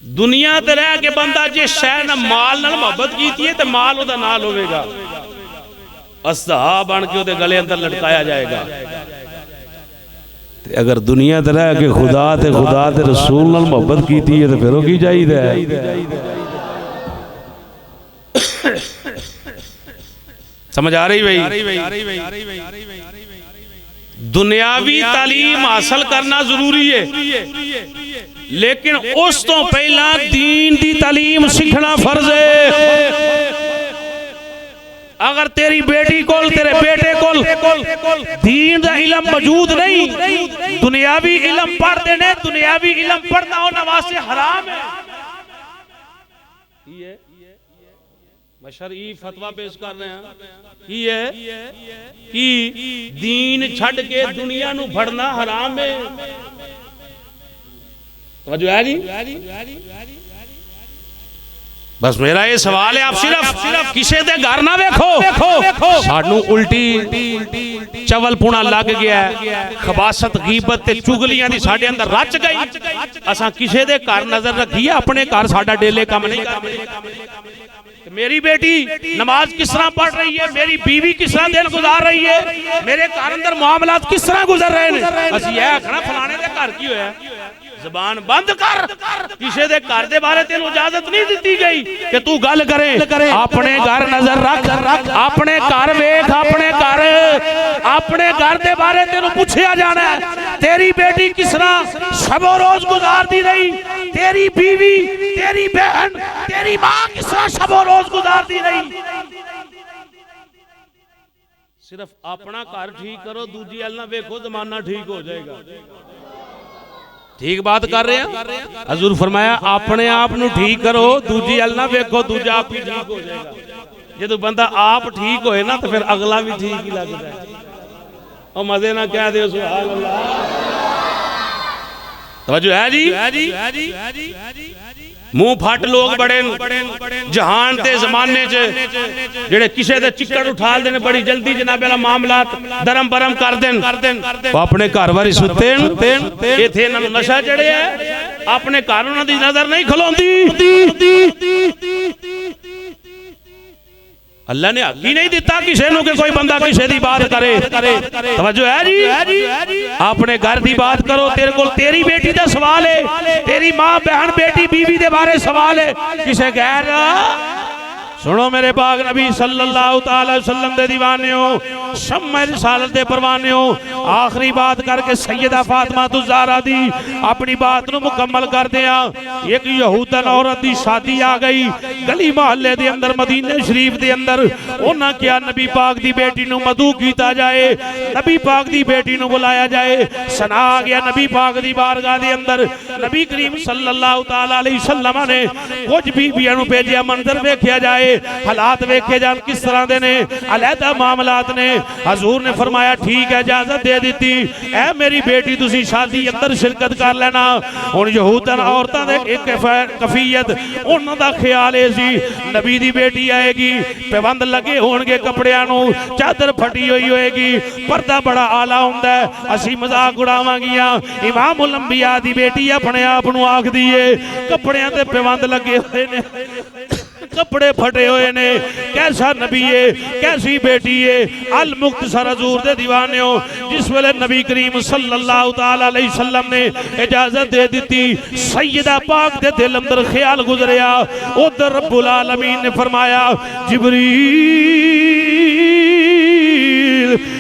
दुनिया ते रह के बंदा जे शह न माल नाल मोहब्बत कीती है तो माल ओदा नाल होवेगा, असहा बन के ओदे गले अंदर लटकाया जाएगा। ते अगर दुनिया ते रह के खुदा ते रसूल नाल मोहब्बत कीती है तो फिर की चाहिदा है? समझ आ रही भाई? दुनियावी तालीम हासिल करना जरूरी है, लेकिन उस तो पहला दीन दी तालीम सीखना फर्ज है। अगर तेरी बेटी कोल, तेरे बेटे कोल दीन दा इलम मौजूद नहीं, दुनियावी इलम पढ़ते ने, दुनियावी इलम पढ़ना उन्हां वास्ते हराम है। मैं शरई फतवा पेश कर रहे हैं कि दीन छड़ के दुनिया नू भरना हराम है। समझो है जी? बस मेरा ये सवाल है, आप सिर्फ किसी दे घर ना वेखो, सानू उल्टी चवलपुना लग गया, खबासत गीबत ते चुगलियां दी साडे अंदर रच गई। असां किसी दे घर नजर रखिए, अपने घर साडा डेले कम नहीं करदे। मेरी बेटी नमाज किस तरह पढ़ रही है, मेरी बीवी किस तरह दिन गुजार रही है, मेरे घर अंदर मामलात किस तरह गुजर रहे हैं, असं यह आखना फलाने दे घर की होया। जबान बंद कर, किसी दे घर दे बारे तेन इजाजत नहीं दी गई कि तू गल करे। अपने घर नजर रख, अपने घर वेख, अपने घर दे बारे तेन पूछया जाना है। तेरी बेटी किस तरह शबो रोज गुजारती रही, तेरी बीवी, तेरी बहन, तेरी मां किस तरह शबो रोज गुजारती रही। सिर्फ अपना घर ठीक करो, दूजी अल ना वेखो, जमाना ठीक हो जाएगा। ठीक बात कर रहे हैं? हजूर फरमाया अपने आप नू ठीक करो, दूजी अल ना वेखो, दूजा आप ही ठीक हो जाएगा। जो बंदा आप ठीक होए ना तो फिर अगला भी ठीक ही लगता है। और मजे ना कह दे सुभान अल्लाह। तवज्जो है जी? मुंह फट लोग बड़े जहान ते जमाने च जेड़े किसे दे चिक्कड़ उठा देने बड़ी जल्दी जनाब वाला मामलात दरम बरम कर देन, वो अपने घर वारी सुते इथे इन्हां नूं नशा चढ़िया, अपने घर उन्हां दी नजर नहीं खलोंदी। अल्लाह ने हक ही नहीं दिता किसी नूं कि कोई बंदा किसी दी बात करे। तवज्जो है जी? अपने घर दी बात करो। तेरे को तेरी बेटी दा सवाल है, तेरी मां बहन बेटी बीवी दे बारे सवाल है, किसे गैर। सुनो मेरे पाक नबी सल्लल्लाहु अलैहि वसल्लम दे दीवानियो, शम्मा रिसालत दे परवानियो, आखिरी बात करके सैयदा फातिमा तुज़ ज़हरा दी अपनी बात नू मुकम्मल कर दिया। एक यहूदन औरत दी शादी आ गई गली मोहल्ले दे अंदर मदीने शरीफ दे अंदर। उन्हां क्या नबी पाक दी बेटी नू मदू कीता जाए, नबी पाक दी बेटी नू बुलाया जाए। सना आ गया नबी पाक दी बारगाह दे अंदर। नबी करीम सल्लल्लाहु तआला अलैहि वसल्लम ने कुछ बीबियां नू भेजिया, मंजर वेख्या जाए, हालात वेखे जान किस तरह दे ने, अलहदा मामलात ने। हजूर ने फरमाया ठीक है, इजाजत दे दी। ऐ मेरी बेटी तुसी शादी अंदर शिरकत कर लेना। हुण यहूदन औरतां दे एक कफीयत उन्हां दा ख्याल है सी नबी दी बेटी आएगी, पाबंद लगे होणगे कपड़ियां नू, चादर फटी हुई होएगी, पर्दा बड़ा आला हुंदा है, असी मजाक उड़ावांगियां। इमामुल अंबिया दी बेटी अपने आप नू आखदी है कपड़ियां ते पाबंद लगे हुए ने, कपड़े फटे हुए ने, कैसा नबी है, कैसी बेटी है। अल मुख्तसर हजूर दे दीवाने हो, जिस वेले नबी करीम सल्लल्लाहु ताला अलैहि वसल्लम ने इजाजत दे दी, सैयदा पाक दे दिल अंदर ख्याल गुजरिया, उधर रब्बुल आलमीन ने फरमाया जिब्रील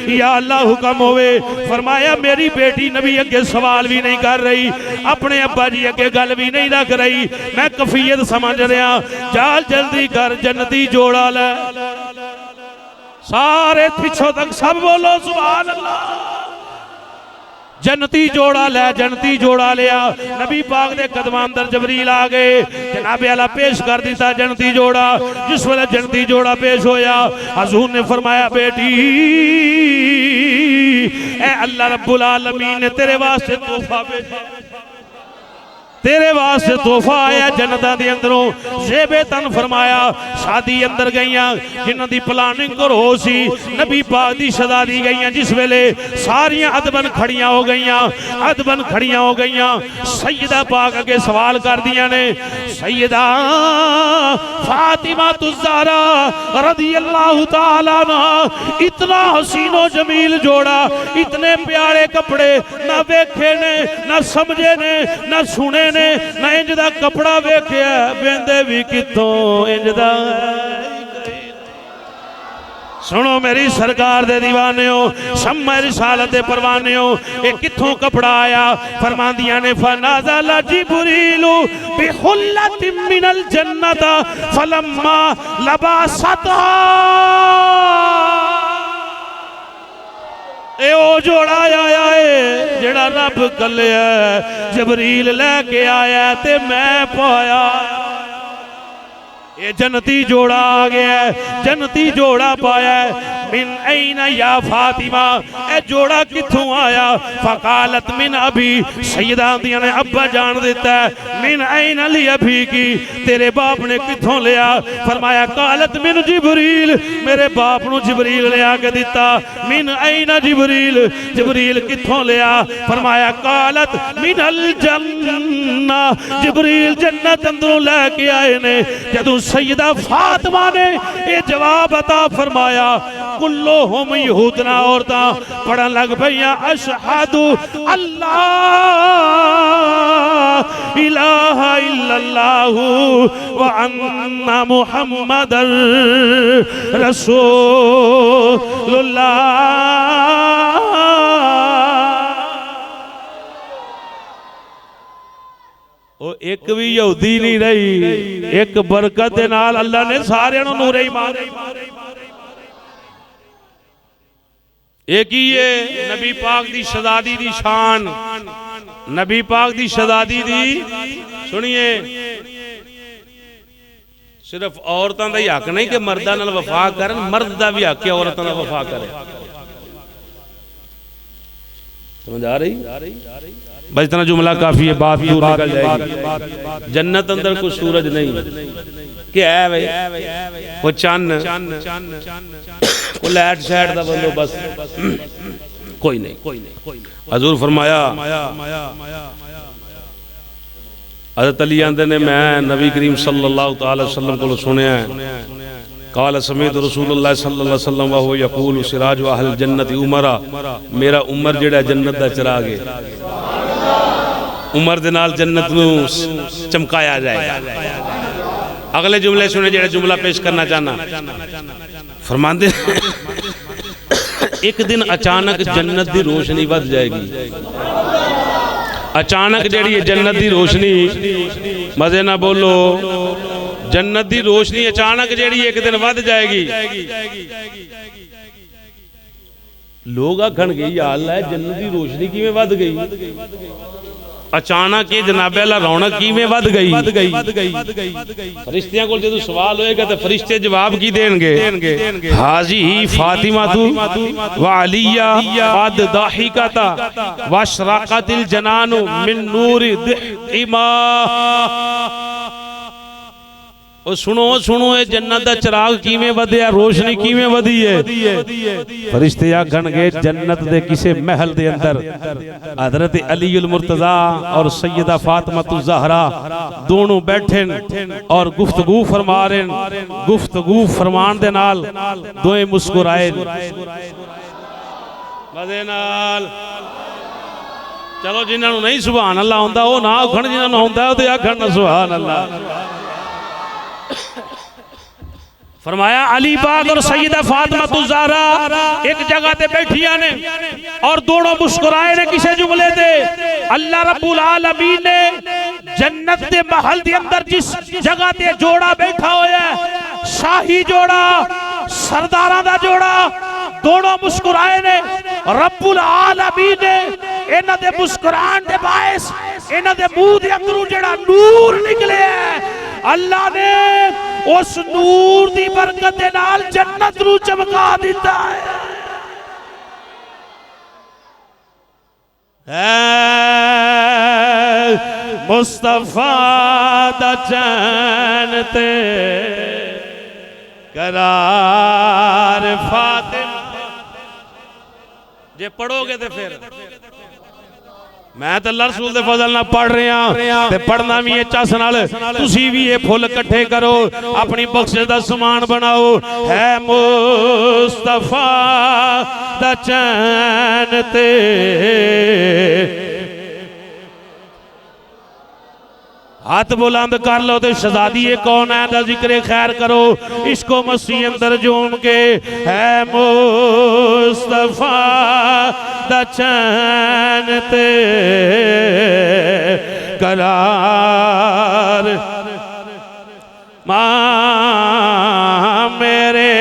या अल्लाह हुक्म होवे। फरमाया मेरी बेटी नबी अगे सवाल भी नहीं कर रही, अपने अब्बा जी अगे गल भी नहीं रख रही, मैं कफियत समझ रहा, जाल जल्दी कर जन्नती जोड़ा ले। सारे पिछों तक सब बोलो सुभान अल्लाह। जन्नती जोड़ा ले, जन्नती जोड़ा लिया। नबी पाक दे कदमां अंदर जबरील आ गए, जनाबे आला पेश कर दिता जन्नती जोड़ा। जिस वेले जन्नती जोड़ा पेश होया, हजूर ने फरमाया बेटी ए अल्लाह रब्बुल आलमीन ने तेरे वास्ते तोहफा भेजा, तेरे वास्ते तोहफा आया जन्नत दे अंदरों। जेबे तन फरमाया शादी अंदर गईयां, जिन्हां दी प्लानिंग करो सी, नबी पाक दी शहजादी गईयां। जिस वेले सारियां अदबन खड़ियां हो गईयां, अदबन खड़ियां हो गईयां, सैयदा पाक अगे सवाल कर दियां ने, सैयदा फातिमा तुज़्ज़हरा रज़ियल्लाहु ताला अन्हा, इतना हसीनो जमील जोड़ा, इतने प्यारे कपड़े ना वेखे ने, ना समझे ने, ना सुने ने, ना इंज दा कपड़ा वेख्या, बेंदे भी कितों इंज दा। सुनो मेरी सरकार दे दीवाने हो, शम्मा रिसालत दे परवाने हो, ये किथों कपड़ा आया? फरमांदियां ने फनाज़ला जिब्रीलु बिहुल्लतिन मिनल जन्नत फलम्मा लबासतहा। ए ओ जोड़ा आया है जेड़ा रब कलिया, जबरील लैके आया ते मैं पाया। ये जन्नती जोड़ा आ गया, जन्नती जोड़ा पाया। मिन ऐना या फातिमा, ए जोड़ा किथों आया? फकालत मिन अभी, सैयदा आंदियां ने अब्बा जान देता है। मिन ऐना ली अभी की, तेरे बाप ने किथों लिया? फरमाया कालत मिन जिब्रील, मेरे बाप नू जिब्रील ले आके दिता। मिन ऐना जिब्रील, जिब्रील किथों लिया? फरमाया कालत मिनल जन्ना, जिब्रील जन्नत अंदरों लेके आए ने। जदों सैयदा फातिमा ने ये जवाब अता फरमाया, कुल्लुहुम यहूदना औरतां पढ़न लग पईयां अशहदु अल्लाह इलाहा इल्लल्लाहु व अन्ना मुहम्मदर रसूलुल्लाह। वो एक भी यहूदी नहीं रही, एक बरकत दे नाल अल्लाह ने सारे नूरे ईमान। एक ही है नबी पाक दी शहजादी दी शान, नबी पाक दी शहजादी दी। सुनिए, सिर्फ औरतां दा ही हक नहीं कि मर्दां नाल वफा करन, मर्द दा भी हक है औरतां नाल वफा करे। समझ आ रही? बस इतना जुमला काफी है, बात दूर निकल जाएगी। जन्नत अंदर कुछ सूरज नहीं, क्या है भाई? वो चन्न, वो लाइट शाइट दा बंदोबस्त कोई नहीं। हजूर फरमाया, हज़रत अली आंदे ने मैं नबी करीम सल्लल्लाहु तआला वसल्लम को सुनिया, काल समेत रसूलुल्लाह सल्लल्लाहु अलैहि वसल्लम व हुवा यक़ूल सिराज अहल जन्नत उमरा, मेरा उमर जेड़ा जन्नत दा चिराग है, उमर दे नाल जन्नत नू चमकाया जाएगा। अगले जुमले सुने जेड़ा जुमला पेश करना चाहना। फरमांदे एक दिन अचानक जन्नत दी रोशनी वध जाएगी। अचानक जेड़ी है जन्नत दी रोशनी, मजे ना बोलो, जन्नत दी रोशनी अचानक जेड़ी एक दिन वध जाएगी। लोग आखणगे यार लै जन्नत दी रोशनी किवें वध गई? अचानक ये जनाबे अल्लाह रौनक किवें वध गई? फरिश्तियां कोल जदों सवाल होएगा तो फरिश्ते जवाब की देंगे? हाजी फातिमा तू व अलिया अद दाहिकता व शराकतिल जनानु मिन नूरि दिहिमा। और सुनो सुनो ये जन्नत दा चिराग किवें वधिया, रोशनी किवें वधी है। फरिश्ते आखणगे जन्नत दे किसे महल दे अंदर हजरत अली उल मुर्तजा और सैयदा फातिमा तुज ज़हरा दोनों बैठे और गुफ्तगू फरमा रहे। गुफ्तगू फरमान दे नाल दोए मुस्कुराए मजे नाल। चलो जिन्होंने नहीं सुभान अल्लाह होंदा वो ना आखण, जिन्होंने होंदा वो ते आखण ना सुभान अल्लाह। फरमाया अली पाक और सैयदा फातिमा तुज ज़हरा एक जगह ते बैठिया ने और दोनों मुस्कुराए ने किसे जुमले दे। अल्लाह रब्बुल आलमीन ने जन्नत दे महल दे अंदर जिस जगह ते जोड़ा बैठा होया है, शाही जोड़ा, सरदारां दा जोड़ा, दोनों मुस्कुराए ने। रब्बुल आलमीन ने इन्हां दे मुस्कुरान दे बायस इन्हां दे मुंह दे अंदरों जेड़ा नूर निकले है, अल्लाह ने उस नूर दी बरकत दे नाल जन्नत नूं चमका दिता है। मुस्तफा दा चैन ते करार फातिमा। जे पढ़ोगे तो फिर मैं तो अल्लाह रसूल दे फजल नाल पढ़ रहा ते पढ़ना भी चस नाल। तुसी भी ये फुल इकट्ठे करो, अपनी बख्शिश दा समान बनाओ। है मुस्तफा दा चैन ते हाथ बुलंद कर लो तो शहजादी कौन है दा जिक्र खैर करो। इसको मसीह अंदर जोम के है मुस्तफा दा चैन ते करार मां मेरे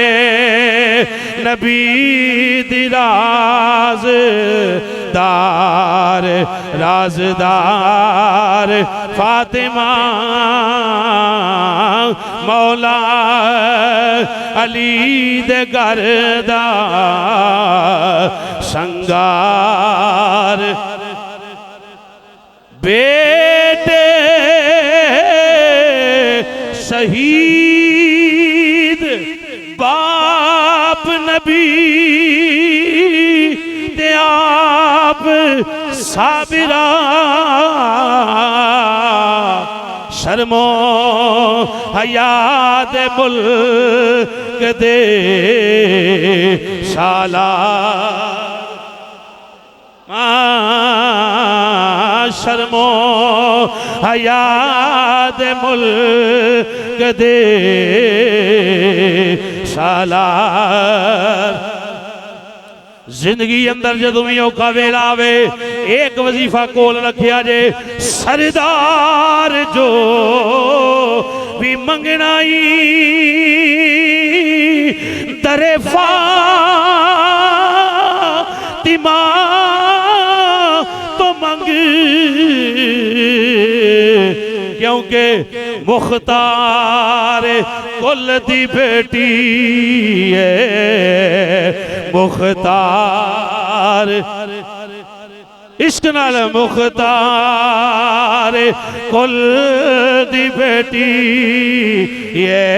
नबी दी राज़दार राज़दार फातिमा मौला अली दे घर दा संगार। बेटे शहीद बाप नबी ते आप साबिरा शर्मो हया दे मुल्क दे शाला शर्मो हया दे मुल्क दे शाला। जिंदगी अंदर जदों भी औखा वेला आवे एक वजीफा कोल रखिया जे, सरदार जो भी मंगनाई दरे फातिमा तो मंग, क्योंकि मुख्तार कुल दी बेटी है। मुख्तार इश्क नाल मुख्तार कुल दी बेटी ये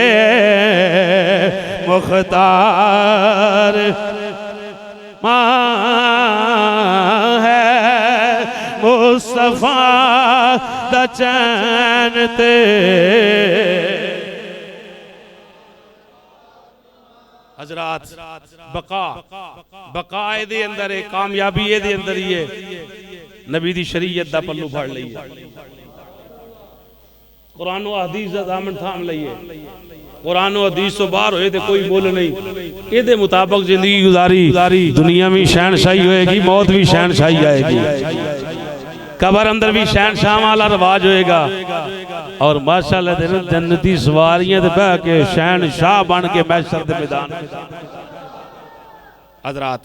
मुख्तार मां है मुस्तफा दा चैन ते हजरात। बका बका दे अंदर है, कामयाबी दे अंदर ही है। नबी दी शरीयत दा पल्लू फड़ लईए, कुरान और हदीस दा दामन थाम लईए। कुरान और हदीस तो बाहर होए ते कोई मुल नहीं, इहदे मुताबिक जिंदगी गुजारी। दुनिया में शहनशाही होएगी, मौत भी शहनशाही आएगी, कबर अंदर भी शहनशाह वाला रिवाज होएगा। और माशाअल्लाह जन्नती सवारियां ते बह के शहनशाह बन के महशर दे मैदान हजरात।